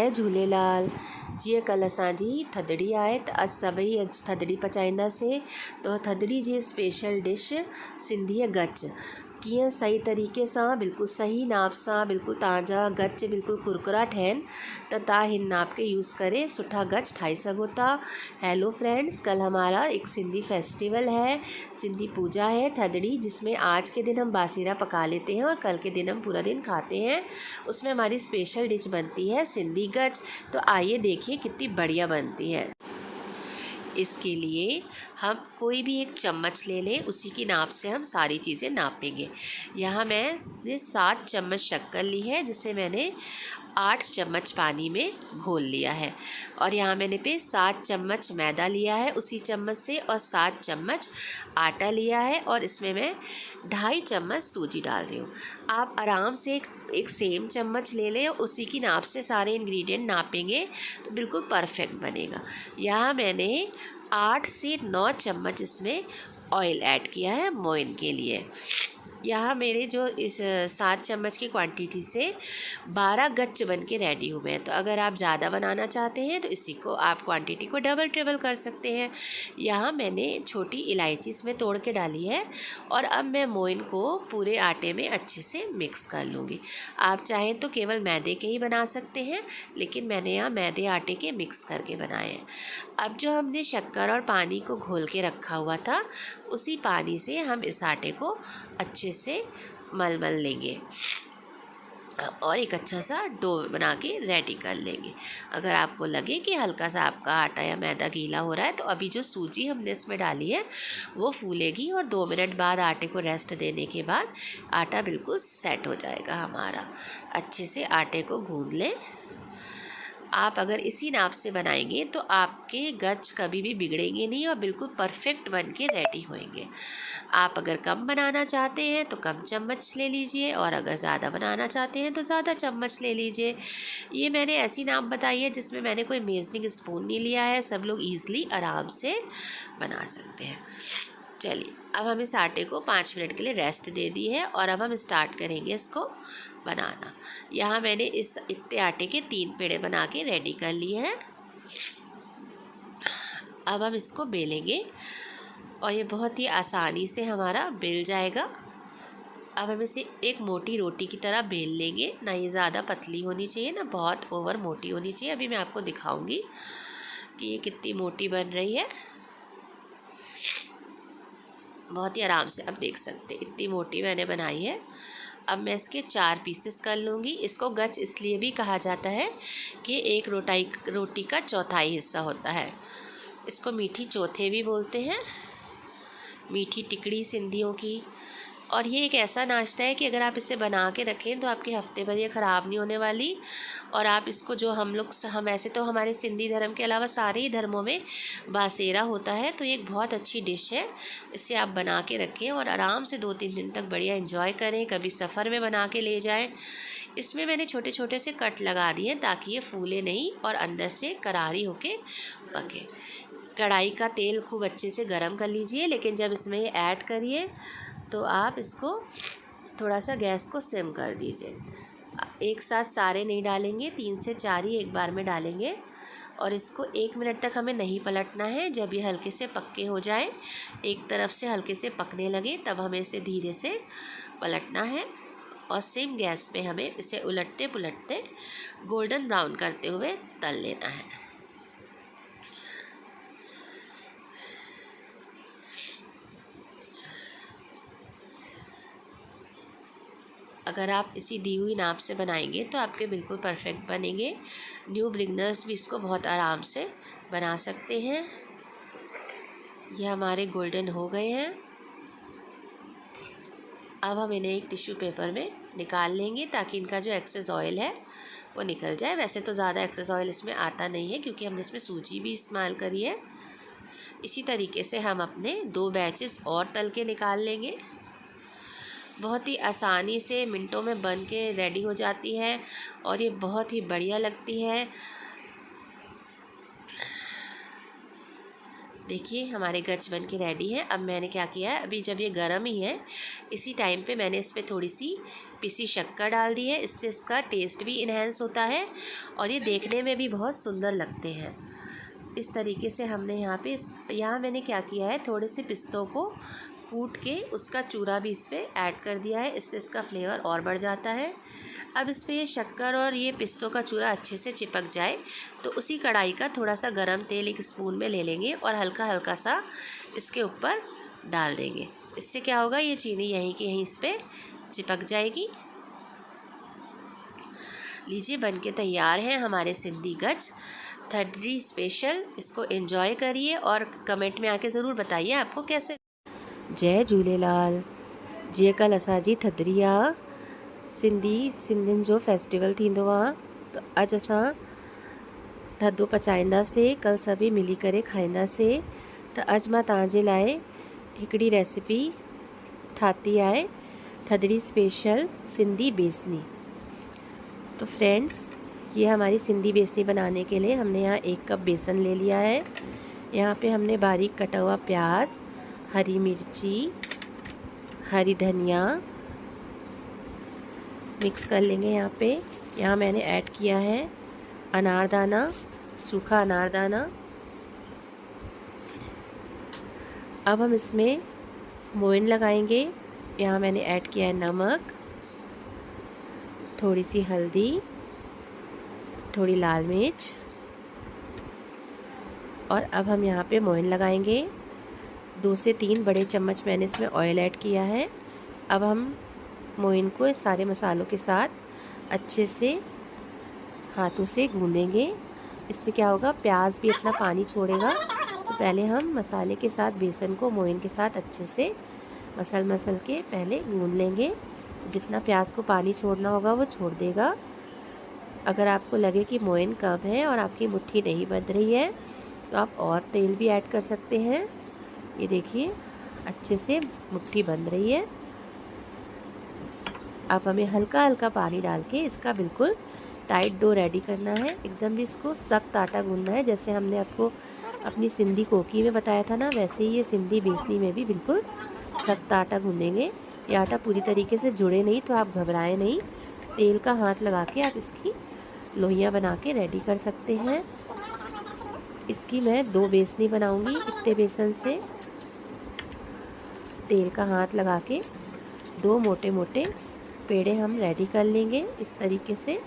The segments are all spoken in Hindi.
जय झूलेलाल। जीअं कल्ह असांजी थधिड़ी आहे त अॼु सभई थधिड़ी पचाईंदासीं। तो थधिड़ी जी स्पेशल डिश सिंधीअ गच। कीअं सही तरीक़े सां बिल्कुलु सही नाप सां बिल्कुलु तव्हांजा गच बिल्कुलु कुरकुरा ठहनि त तव्हां हिन नाप के यूज़ करे सुठा गच ठाही सघो था। हेलो फ्रेंड्स, कल हमारा एक सिंधी फेस्टिवल है, सिंधी पूजा है थधिड़ी, जिसमें आज के दिन हम बासीरा पका लेते हैं और कल के दिन हम पूरा दिन खाते हैं। उसमें हमारी स्पेशल डिश बनती है सिंधी गच। तो आइए देखिए कितनी बढ़िया बनती है। इसके लिए हम कोई भी एक चम्मच ले लें, उसी की नाप से हम सारी चीज़ें नापेंगे। यहाँ मैंने 7 चम्मच शक्कर ली है, जिसे मैंने 8 चम्मच पानी में घोल लिया है। और यहाँ मैंने 7 चम्मच मैदा लिया है उसी चम्मच से, और 7 चम्मच आटा लिया है, और इसमें मैं 2.5 चम्मच सूजी डाल रही हूँ। आप आराम से एक सेम चम्मच ले लें, उसी की नाप से सारे इंग्रेडिएंट नापेंगे तो बिल्कुल परफेक्ट बनेगा। यहाँ मैंने 8 से 9 चम्मच इसमें ऑयल ऐड किया है मोइन के लिए। यहाँ मेरे जो इस 7 चम्मच की क्वांटिटी से 12 गच बन के रेडी हुए हैं। तो अगर आप ज़्यादा बनाना चाहते हैं तो इसी को आप क्वांटिटी को डबल ट्रिपल कर सकते हैं। यहाँ मैंने छोटी इलायची इसमें तोड़ के डाली है, और अब मैं मोइन को पूरे आटे में अच्छे से मिक्स कर लूँगी। आप चाहें तो केवल मैदे के ही बना सकते हैं, लेकिन मैंने यहाँ मैदे आटे के मिक्स करके बनाए हैं। अब जो हमने शक्कर और पानी को घोल के रखा हुआ था, उसी पानी से हम इस आटे को अच्छे से मल लेंगे और एक अच्छा सा डो बना के रेडी कर लेंगे। अगर आपको लगे कि हल्का सा आपका आटा या मैदा गीला हो रहा है, तो अभी जो सूजी हमने इसमें डाली है वो फूलेगी, और 2 मिनट बाद आटे को रेस्ट देने के बाद आटा बिल्कुल सेट हो जाएगा हमारा। अच्छे से आटे को गूंद लें। आप अगर इसी नाप से बनाएंगे तो आपके गच कभी भी बिगड़ेंगे नहीं और बिल्कुल परफेक्ट बन के रेडी होंगे। आप अगर कम बनाना चाहते हैं तो कम चम्मच ले लीजिए, और अगर ज़्यादा बनाना चाहते हैं तो ज़्यादा चम्मच ले लीजिए। ये मैंने ऐसी नाप बताई है जिसमें मैंने कोई मेजरिंग स्पून नहीं लिया है। सब लोग ईज़िली आराम से बना सकते हैं। चलिए, अब हम इस आटे को 5 मिनट के लिए रेस्ट दे दी है, और अब हम स्टार्ट करेंगे इसको बनाना। यहाँ मैंने इस इतने आटे के 3 पेड़े बना के रेडी कर लिए हैं। अब हम इसको बेलेंगे, और ये बहुत ही आसानी से हमारा बेल जाएगा। अब हम इसे एक मोटी रोटी की तरह बेल लेंगे। ना ये ज़्यादा पतली होनी चाहिए, ना बहुत ओवर मोटी होनी चाहिए। अभी मैं आपको दिखाऊंगी कि ये कितनी मोटी बन रही है। बहुत ही आराम से आप देख सकते हैं, इतनी मोटी मैंने बनाई है। अब मैं इसके 4 पीसेस कर लूँगी। इसको गच इसलिए भी कहा जाता है कि एक रोटी का चौथाई हिस्सा होता है। इसको मीठी चौथे भी बोलते हैं, मीठी टिकड़ी सिंधियों की। और ये एक ऐसा नाश्ता है कि अगर आप इसे बना के रखें तो आपके हफ्ते भर ये ख़राब नहीं होने वाली। और आप इसको जो हम ऐसे तो हमारे सिंधी धर्म के अलावा सारे ही धर्मों में बासेरा होता है, तो ये एक बहुत अच्छी डिश है। इसे आप बना के रखें और आराम से 2-3 दिन तक बढ़िया एंजॉय करें। कभी सफ़र में बना के ले जाएं। इसमें मैंने छोटे छोटे से कट लगा दिए ताकि ये फूले नहीं और अंदर से करारी होके पके। कढ़ाई का तेल खूब अच्छे से गरम कर लीजिए, लेकिन जब इसमें ये ऐड करिए तो आप इसको थोड़ा सा गैस को सिम कर दीजिए। एक साथ सारे नहीं डालेंगे, 3 से 4 ही एक बार में डालेंगे। और इसको 1 मिनट तक हमें नहीं पलटना है। जब ये हल्के से पक्के हो जाए, एक तरफ से हल्के से पकने लगे, तब हमें इसे धीरे से पलटना है, और सेम गैस पे हमें इसे उलटते पुलटते गोल्डन ब्राउन करते हुए तल लेना है। अगर आप इसी दी हुई नाप से बनाएंगे तो आपके बिल्कुल परफेक्ट बनेंगे। न्यू बिगिनर्स भी इसको बहुत आराम से बना सकते हैं। ये हमारे गोल्डन हो गए हैं। अब हम इन्हें एक टिश्यू पेपर में निकाल लेंगे ताकि इनका जो एक्सेस ऑयल है वो निकल जाए। वैसे तो ज़्यादा एक्सेस ऑयल इसमें आता नहीं है, क्योंकि हमने इसमें सूजी भी इस्तेमाल करी है। इसी तरीके से हम अपने 2 बैचेस और तल के निकाल लेंगे। बहुत ही आसानी से मिनटों में बन के रेडी हो जाती है, और ये बहुत ही बढ़िया लगती है। देखिए हमारे गच बन के रेडी है। अब मैंने क्या किया है, अभी जब ये गर्म ही है इसी टाइम पे मैंने इस पर थोड़ी सी पिसी शक्कर डाल दी है। इससे इसका टेस्ट भी इन्हेंस होता है और ये देखने में भी बहुत सुंदर लगते हैं। इस तरीके से हमने यहाँ मैंने क्या किया है, थोड़े से पिस्तों को कूट के उसका चूरा भी इस पर ऐड कर दिया है। इससे इसका फ्लेवर और बढ़ जाता है। अब इस पर ये शक्कर और ये पिस्तों का चूरा अच्छे से चिपक जाए तो उसी कढ़ाई का थोड़ा सा गरम तेल एक स्पून में ले लेंगे और हल्का हल्का सा इसके ऊपर डाल देंगे। इससे क्या होगा, ये चीनी यहीं की यहीं इस पर चिपक जाएगी। लीजिए बन के तैयार है हमारे सिंधी गच थदड़ी स्पेशल। इसको एंजॉय करिए और कमेंट में आके ज़रूर बताइए आपको कैसे। जय झूलेलाल। जीअं कल्ह असांजी थदड़ी आहे, सिंधियुनि जो फेस्टिवल थींदो आहे, त अॼु असां थधो पचाईंदासीं, कल्ह सभई मिली करे खाईंदासीं। त अॼु मां तव्हांजे लाइ हिकिड़ी रेसिपी ठाही आहे, थदड़ी स्पेशल सिंधी बेसनी। तो फ्रेंड्स, ये हमारी सिंधी बेसनी बनाने के लिए हमने यहाँ 1 कप बेसन ले लिया है। यहाँ पे हमने बारीक कटा हुआ प्याज, हरी मिर्ची, हरी धनिया मिक्स कर लेंगे। यहाँ मैंने ऐड किया है अनारदाना, सूखा अनारदाना। अब हम इसमें मोइन लगाएंगे। यहाँ मैंने ऐड किया है नमक, थोड़ी सी हल्दी, थोड़ी लाल मिर्च और अब हम यहाँ पे मोइन लगाएंगे। 2 से 3 बड़े चम्मच मैंने इसमें ऑयल ऐड किया है। अब हम मोइन को इस सारे मसालों के साथ अच्छे से हाथों से गूंदेंगे। इससे क्या होगा, प्याज भी अपना पानी छोड़ेगा। तो पहले हम मसाले के साथ बेसन को मोइन के साथ अच्छे से मसल के पहले गूंद लेंगे। जितना प्याज को पानी छोड़ना होगा वो छोड़ देगा। अगर आपको लगे कि मोइन कम है और आपकी मुट्ठी नहीं बंध रही है तो आप और तेल भी ऐड कर सकते हैं। ये देखिए अच्छे से मुट्ठी बंध रही है। अब हमें हल्का हल्का पानी डाल के इसका बिल्कुल टाइट डो रेडी करना है। एकदम भी इसको सख्त आटा गूंदना है, जैसे हमने आपको अपनी सिंधी कोकी में बताया था ना, वैसे ही ये सिंधी बेसनी में भी बिल्कुल सख्त आटा गूंदेंगे। ये आटा पूरी तरीके से जुड़े नहीं तो आप घबराएं नहीं। तेल का हाथ लगा के आप इसकी लोइयाँ बना के रेडी कर सकते हैं। इसकी मैं 2 बेसनी बनाऊंगी इतने बेसन से। तेल का हाथ लगा के 2 मोटे मोटे पेड़े हम रेडी कर लेंगे इस तरीके से।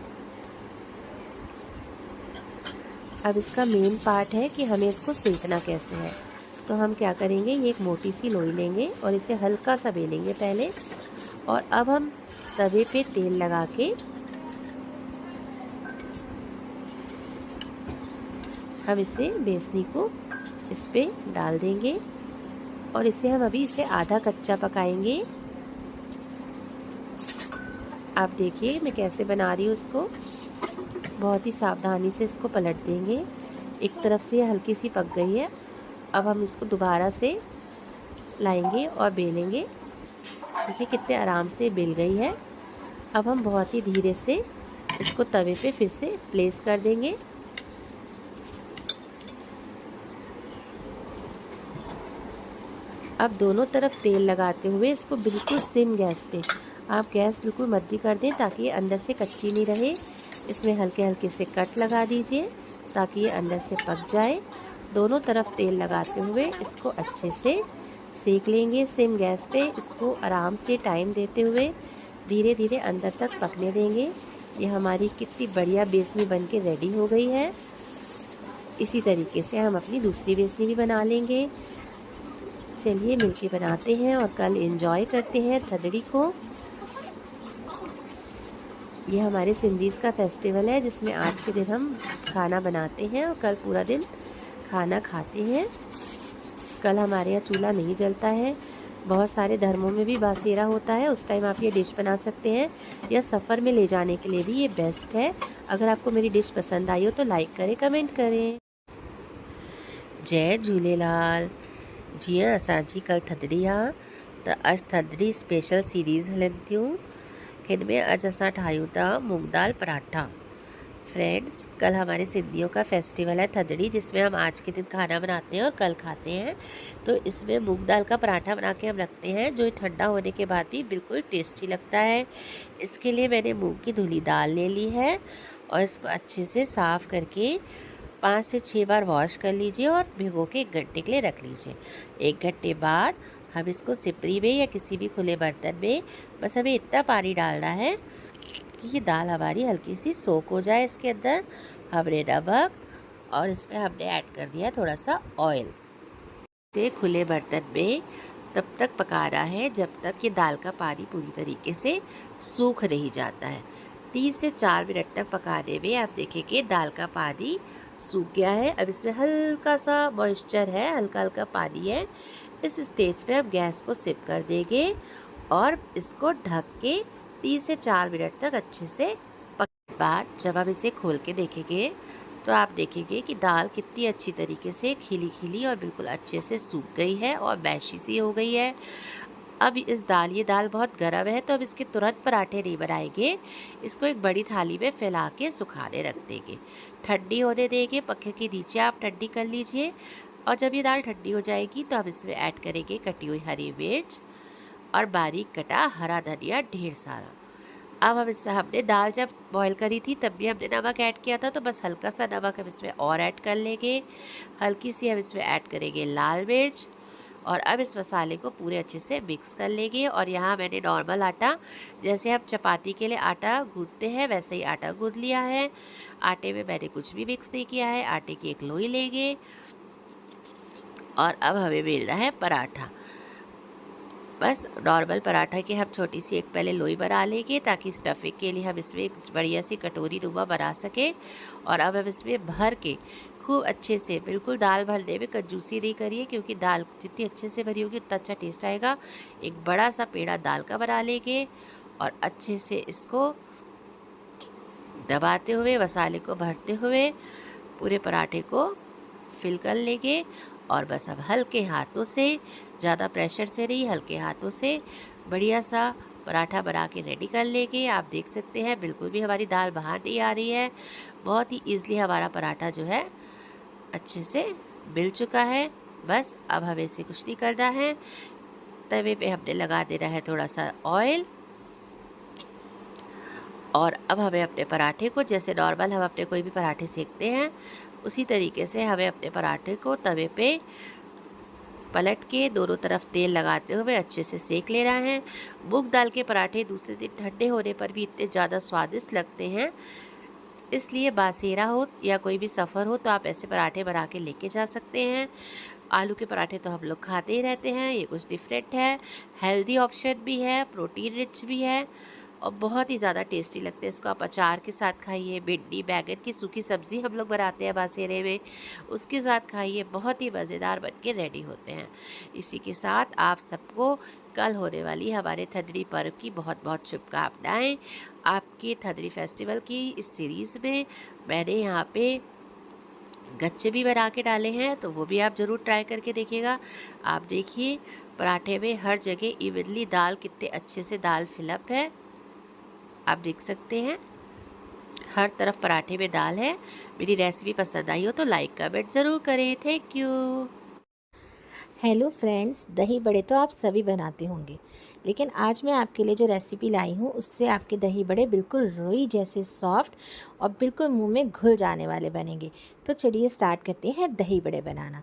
अब इसका मेन पार्ट है कि हमें इसको सेकना कैसे है। तो हम क्या करेंगे, ये एक मोटी सी लोई लेंगे और इसे हल्का सा बेलेंगे पहले। और अब हम तवे पे तेल लगा के हम इसे बेसनी को इस पे डाल देंगे और इसे हम अभी इसे आधा कच्चा पकाएंगे। आप देखिए मैं कैसे बना रही हूँ उसको। बहुत ही सावधानी से इसको पलट देंगे। एक तरफ से ये हल्की सी पक गई है। अब हम इसको दोबारा से लाएंगे और बेलेंगे। देखिए कितने आराम से बेल गई है। अब हम बहुत ही धीरे से इसको तवे पे फिर से प्लेस कर देंगे। अब दोनों तरफ तेल लगाते हुए इसको बिल्कुल सिम गैस पे, आप गैस बिल्कुल मध्य कर दें ताकि ये अंदर से कच्ची नहीं रहे। इसमें हल्के हल्के से कट लगा दीजिए ताकि ये अंदर से पक जाए। दोनों तरफ तेल लगाते हुए इसको अच्छे से सेक लेंगे सिम गैस पे। इसको आराम से टाइम देते हुए धीरे धीरे अंदर तक पकने देंगे। ये हमारी कितनी बढ़िया बेसनी बन के रेडी हो गई है। इसी तरीके से हम अपनी दूसरी बेसनी भी बना लेंगे। चलिए मिलके बनाते हैं और कल एंजॉय करते हैं थदड़ी को। ये हमारे सिंधीज़ का फेस्टिवल है जिसमें आज के दिन हम खाना बनाते हैं और कल पूरा दिन खाना खाते हैं। कल हमारे यहाँ चूल्हा नहीं जलता है। बहुत सारे धर्मों में भी बासेरा होता है, उस टाइम आप ये डिश बना सकते हैं। या सफ़र में ले जाने के लिए भी ये बेस्ट है। अगर आपको मेरी डिश पसंद आई हो तो लाइक करें, कमेंट करें। जय झूलेलाल। जीअं असांजी कल थदड़ी आहे त अॼु थदड़ी स्पेशल सीरीज़ हलनि थियूं। हिन में अॼु असां ठाहियूं था मूंग दाल पराठा। फ्रेंड्स, कल हमारे सिंधियों का फेस्टिवल है थदड़ी, जिसमें हम आज के दिन खाना बनाते हैं और कल खाते हैं। तो इसमें मूंग दाल का पराठा बना के हम रखते हैं, जो ठंडा होने के बाद भी बिल्कुल टेस्टी लगता है। इसके लिए मैंने मूंग की धुली दाल ले ली है और इसको अच्छे से साफ़ करके 5 से 6 बार वॉश कर लीजिए और भिगो के 1 घंटे के लिए रख लीजिए। 1 घंटे बाद हम इसको सिपरी में या किसी भी खुले बर्तन में, बस हमें इतना पानी डालना है कि ये दाल हमारी हल्की सी सोक हो जाए। इसके अंदर हमने नमक और इसमें हमने ऐड कर दिया थोड़ा सा ऑयल। इसे खुले बर्तन में तब तक पकाना है जब तक ये दाल का पानी पूरी तरीके से सूख नहीं जाता है। 3 से 4 मिनट तक पकाने में आप देखेंगे दाल का पानी सूख गया है। अब इसमें हल्का सा मॉइस्चर है, हल्का हल्का पानी है। इस स्टेज पे आप गैस को सिप कर देंगे और इसको ढक के 3 से 4 मिनट तक अच्छे से पकने बाद जब आप इसे खोल के देखेंगे तो आप देखेंगे कि दाल कितनी अच्छी तरीके से खिली खिली और बिल्कुल अच्छे से सूख गई है और मैशी सी हो गई है। अब ये दाल बहुत गर्म है, तो अब इसके तुरंत पराठे नहीं बनाएंगे। इसको एक बड़ी थाली में फैला के सुखाने रख देंगे, ठंडी होने देंगे। पंखे के नीचे आप ठंडी कर लीजिए और जब ये दाल ठंडी हो जाएगी तो हम इसमें ऐड करेंगे कटी हुई हरी मिर्च और बारीक कटा हरा धनिया ढेर सारा। अब हम इससे हमने दाल जब बॉईल करी थी तब भी हमने नमक ऐड किया था, तो बस हल्का सा नमक हम इसमें और ऐड कर लेंगे। हल्की सी हम इसमें ऐड करेंगे लाल मिर्च और अब इस मसाले को पूरे अच्छे से मिक्स कर लेंगे। और यहाँ मैंने नॉर्मल आटा, जैसे हम चपाती के लिए आटा गूँथते हैं वैसे ही आटा गूँथ लिया है। आटे में मैंने कुछ भी मिक्स नहीं किया है। आटे की एक लोई लेंगे और अब हमें बेलना है पराठा। बस नॉर्मल पराठा की हम छोटी सी एक पहले लोई बना लेंगे ताकि स्टफिंग के लिए हम इसमें एक बढ़िया सी कटोरी नुमा बना सकें। और अब हम इसमें भर के खूब अच्छे से, बिल्कुल दाल भरने में कंजूसी नहीं करिए क्योंकि दाल जितनी अच्छे से भरी होगी उतना अच्छा टेस्ट आएगा। एक बड़ा सा पेड़ा दाल का बना लेंगे और अच्छे से इसको दबाते हुए, मसाले को भरते हुए पूरे पराठे को फिल कर लेंगे। और बस अब हल्के हाथों से, ज़्यादा प्रेशर से नहीं, हल्के हाथों से बढ़िया सा पराठा बना के रेडी कर लेंगे। आप देख सकते हैं बिल्कुल भी हमारी दाल बाहर नहीं आ रही है। बहुत ही ईज़िली हमारा पराठा जो है अच्छे से मिल चुका है। बस अब हमें इसे कुछ नहीं करना है। तवे पे हमने लगा देना है थोड़ा सा ऑयल और अब हमें अपने पराठे को, जैसे नॉर्मल हम अपने कोई भी पराठे सेकते हैं उसी तरीके से हमें अपने पराठे को तवे पे पलट के दोनों तरफ तेल लगाते हुए अच्छे से सेक लेना है। मूंग दाल के पराठे दूसरे दिन ठंडे होने पर भी इतने ज़्यादा स्वादिष्ट लगते हैं, इसलिए बासेरा हो या कोई भी सफ़र हो तो आप ऐसे पराठे बना के लेके जा सकते हैं। आलू के पराठे तो हम लोग खाते ही रहते हैं, ये कुछ डिफरेंट है। हेल्दी ऑप्शन भी है, प्रोटीन रिच भी है और बहुत ही ज़्यादा टेस्टी लगते हैं। इसको आप अचार के साथ खाइए, भिंडी बैगन की सूखी सब्ज़ी हम लोग बनाते हैं बासेरे में, उसके साथ खाइए, बहुत ही मज़ेदार बन के रेडी होते हैं। इसी के साथ आप सबको कल होने वाली हमारे थदड़ी पर्व की बहुत बहुत शुभकामनाएँ। आपके थदड़ी फेस्टिवल की इस सीरीज़ में मैंने यहाँ पे गच्चे भी बना के डाले हैं, तो वो भी आप ज़रूर ट्राई करके देखिएगा। आप देखिए पराठे में हर जगह इवनली दाल कितने अच्छे से दाल फिलअप है, आप देख सकते हैं हर तरफ पराठे में दाल है। मेरी रेसिपी पसंद आई हो तो लाइक कमेंट ज़रूर करें। Thank you. हेलो फ्रेंड्स, दही बड़े तो आप सभी बनाते होंगे, लेकिन आज मैं आपके लिए जो रेसिपी लाई हूँ उससे आपके दही बड़े बिल्कुल रुई जैसे सॉफ्ट और बिल्कुल मुंह में घुल जाने वाले बनेंगे। तो चलिए स्टार्ट करते हैं दही बड़े बनाना।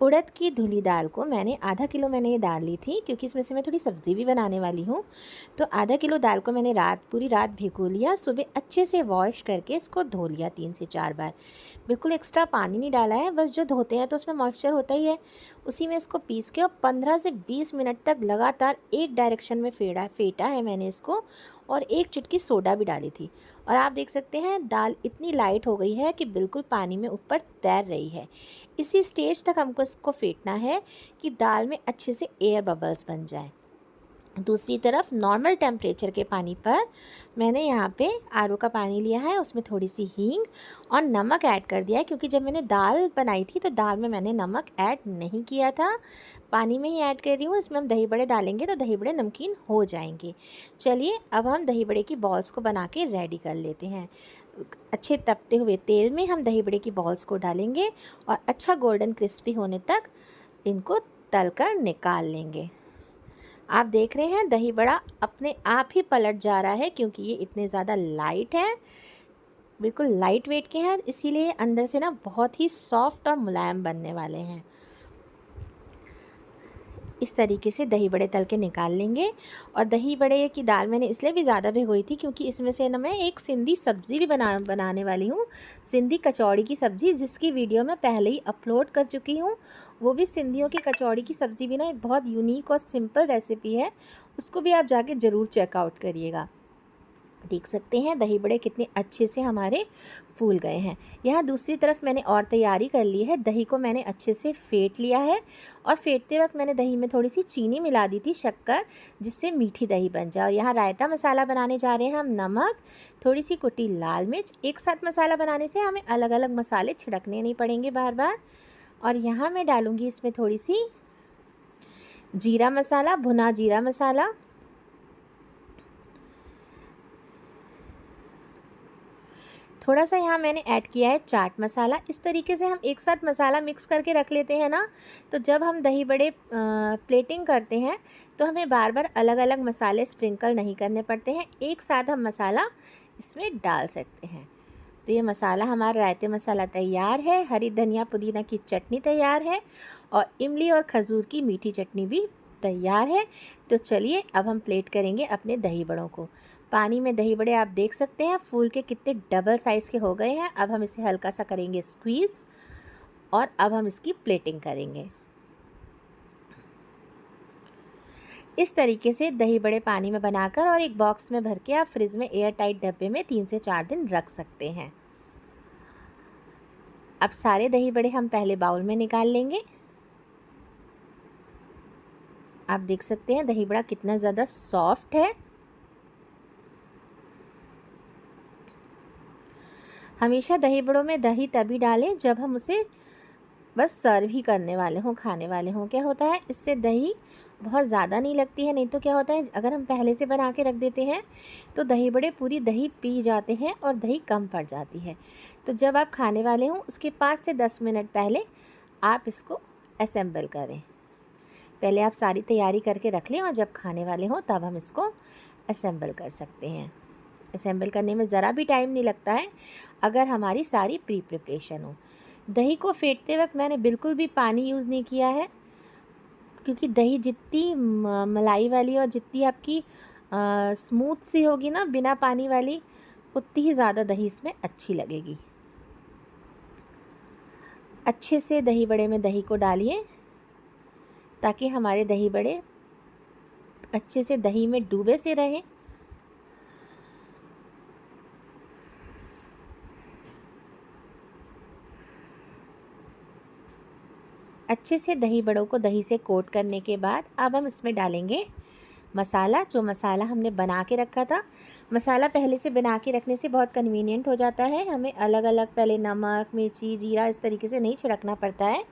उड़द की धुली दाल को मैंने आधा किलो मैंने ये दाल ली थी, क्योंकि इसमें से मैं थोड़ी सब्ज़ी भी बनाने वाली हूँ। तो आधा किलो दाल को मैंने पूरी रात भिगो लिया। सुबह अच्छे से वॉश करके इसको धो लिया 3 से 4 बार। बिल्कुल एक्स्ट्रा पानी नहीं डाला है, बस जो धोते हैं तो उसमें मॉइस्चर होता ही है, उसी में इसको पीस के और 15 से 20 मिनट तक लगातार एक डायरेक्शन में फेटा है मैंने इसको, और एक चुटकी सोडा भी डाली थी। और आप देख सकते हैं दाल इतनी लाइट हो गई है कि बिल्कुल पानी में ऊपर तैर रही है। इसी स्टेज तक हमको इसको फेंटना है कि दाल में अच्छे से एयर बबल्स बन जाए। दूसरी तरफ नॉर्मल टेम्परेचर के पानी पर मैंने यहाँ पे आरओ का पानी लिया है, उसमें थोड़ी सी हींग और नमक ऐड कर दिया है, क्योंकि जब मैंने दाल बनाई थी तो दाल में मैंने नमक ऐड नहीं किया था, पानी में ही ऐड कर रही हूँ। इसमें हम दही बड़े डालेंगे तो दही बड़े नमकीन हो जाएंगे। चलिए अब हम दही बड़े की बॉल्स को बना के रेडी कर लेते हैं। अच्छे तपते हुए तेल में हम दही बड़े की बॉल्स को डालेंगे और अच्छा गोल्डन क्रिस्पी होने तक इनको तल कर निकाल लेंगे। आप देख रहे हैं दही बड़ा अपने आप ही पलट जा रहा है, क्योंकि ये इतने ज़्यादा लाइट है, बिल्कुल लाइट वेट के हैं, इसीलिए अंदर से ना बहुत ही सॉफ्ट और मुलायम बनने वाले हैं। इस तरीके से दही बड़े तल के निकाल लेंगे। और दही बड़े की दाल मैंने इसलिए भी ज़्यादा भिगोई थी क्योंकि इसमें से ना मैं एक सिंधी सब्ज़ी भी बनाने वाली हूँ, सिंधी कचौड़ी की सब्ज़ी, जिसकी वीडियो मैं पहले ही अपलोड कर चुकी हूँ। वो भी सिंधियों की कचौड़ी की सब्ज़ी भी ना एक बहुत यूनिक और सिंपल रेसिपी है, उसको भी आप जाके ज़रूर चेकआउट करिएगा। देख सकते हैं दही बड़े कितने अच्छे से हमारे फूल गए हैं। यहाँ दूसरी तरफ मैंने और तैयारी कर ली है। दही को मैंने अच्छे से फेंट लिया है और फेंटते वक्त मैंने दही में थोड़ी सी चीनी मिला दी थी, शक्कर, जिससे मीठी दही बन जाए। और यहाँ रायता मसाला बनाने जा रहे हैं हम। नमक, थोड़ी सी कुटी लाल मिर्च, एक साथ मसाला बनाने से हमें अलग अलग मसाले छिड़कने नहीं पड़ेंगे बार बार। और यहाँ मैं डालूँगी इसमें थोड़ी सी जीरा मसाला, भुना जीरा मसाला, थोड़ा सा यहाँ मैंने ऐड किया है चाट मसाला। इस तरीके से हम एक साथ मसाला मिक्स करके रख लेते हैं ना, तो जब हम दही बड़े प्लेटिंग करते हैं तो हमें बार बार अलग अलग मसाले स्प्रिंकल नहीं करने पड़ते हैं, एक साथ हम मसाला इसमें डाल सकते हैं। तो ये मसाला हमारा रायते मसाला तैयार है। हरी धनिया पुदीना की चटनी तैयार है और इमली और खजूर की मीठी चटनी भी तैयार है। तो चलिए अब हम प्लेट करेंगे अपने दही बड़ों को। पानी में दही बड़े आप देख सकते हैं फूल के कितने डबल साइज़ के हो गए हैं। अब हम इसे हल्का सा करेंगे स्क्वीज़ और अब हम इसकी प्लेटिंग करेंगे। इस तरीके से दही बड़े पानी में बनाकर और एक बॉक्स में भर के आप फ्रिज में एयर टाइट डब्बे में 3 से 4 दिन रख सकते हैं। अब सारे दही बड़े हम पहले बाउल में निकाल लेंगे। आप देख सकते हैं दही बड़ा कितना ज़्यादा सॉफ्ट है। हमेशा दही बड़ों में दही तभी डालें जब हम उसे बस सर्व ही करने वाले हों, खाने वाले हों। क्या होता है, इससे दही बहुत ज़्यादा नहीं लगती है। नहीं तो क्या होता है, अगर हम पहले से बना के रख देते हैं तो दही बड़े पूरी दही पी जाते हैं और दही कम पड़ जाती है। तो जब आप खाने वाले हों उसके 5 से 10 मिनट पहले आप इसको असेंबल करें। पहले आप सारी तैयारी करके रख लें और जब खाने वाले हों तब हम इसको असेंबल कर सकते हैं। असेंबल करने में ज़रा भी टाइम नहीं लगता है अगर हमारी सारी प्री प्रिपरेशन हो। दही को फेंटते वक्त मैंने बिल्कुल भी पानी यूज़ नहीं किया है, क्योंकि दही जितनी मलाई वाली और जितनी आपकी स्मूथ सी होगी ना बिना पानी वाली, उतनी ही ज़्यादा दही इसमें अच्छी लगेगी। अच्छे से दही बड़े में दही को डालिए ताकि हमारे दही बड़े अच्छे से दही में डूबे से रहें। अच्छे से दही बड़ों को दही से कोट करने के बाद अब हम इसमें डालेंगे मसाला। जो मसाला हमने बना के रखा था, मसाला पहले से बना के रखने से बहुत कन्वीनियंट हो जाता है, हमें अलग अलग पहले नमक, मिर्ची, जीरा इस तरीके से नहीं छिड़कना पड़ता है,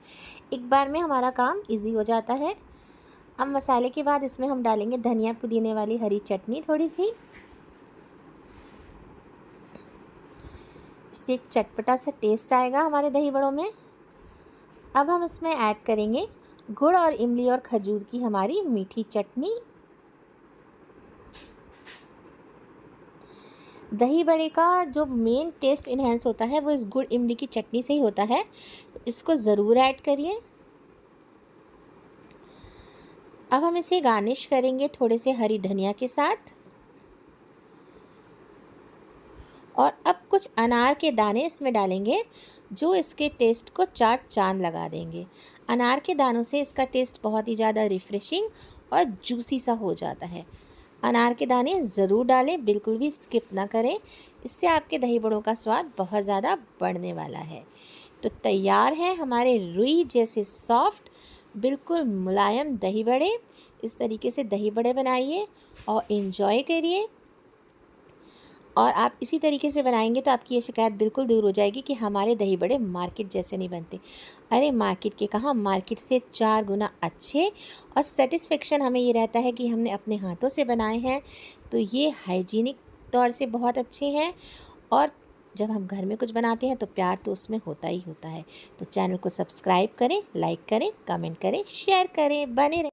एक बार में हमारा काम इजी हो जाता है। अब मसाले के बाद इसमें हम डालेंगे धनिया पुदीने वाली हरी चटनी थोड़ी सी, इससे एक चटपटा सा टेस्ट आएगा हमारे दही बड़ों में। अब हम इसमें ऐड करेंगे गुड़ और इमली और खजूर की हमारी मीठी चटनी। दही बड़े का जो मेन टेस्ट इन्हेंस होता है वो इस गुड़ इमली की चटनी से ही होता है, इसको ज़रूर ऐड करिए। अब हम इसे गार्निश करेंगे थोड़े से हरी धनिया के साथ और अब कुछ अनार के दाने इसमें डालेंगे जो इसके टेस्ट को 4 चांद लगा देंगे। अनार के दानों से इसका टेस्ट बहुत ही ज़्यादा रिफ़्रेशिंग और जूसी सा हो जाता है। अनार के दाने ज़रूर डालें, बिल्कुल भी स्किप ना करें, इससे आपके दही बड़ों का स्वाद बहुत ज़्यादा बढ़ने वाला है। तो तैयार है हमारे रुई जैसे सॉफ्ट, बिल्कुल मुलायम दही बड़े। इस तरीके से दही बड़े बनाइए और इन्जॉय करिए। और आप इसी तरीके से बनाएंगे तो आपकी ये शिकायत बिल्कुल दूर हो जाएगी कि हमारे दही बड़े मार्केट जैसे नहीं बनते। अरे मार्केट के कहाँ, मार्केट से 4 गुना अच्छे, और सेटिस्फेक्शन हमें ये रहता है कि हमने अपने हाथों से बनाए हैं, तो ये हाइजीनिक तौर से बहुत अच्छे हैं। और जब हम घर में कुछ बनाते हैं तो प्यार तो उसमें होता ही होता है। तो चैनल को सब्सक्राइब करें, लाइक करें, कमेंट करें, शेयर करें, बने रहें।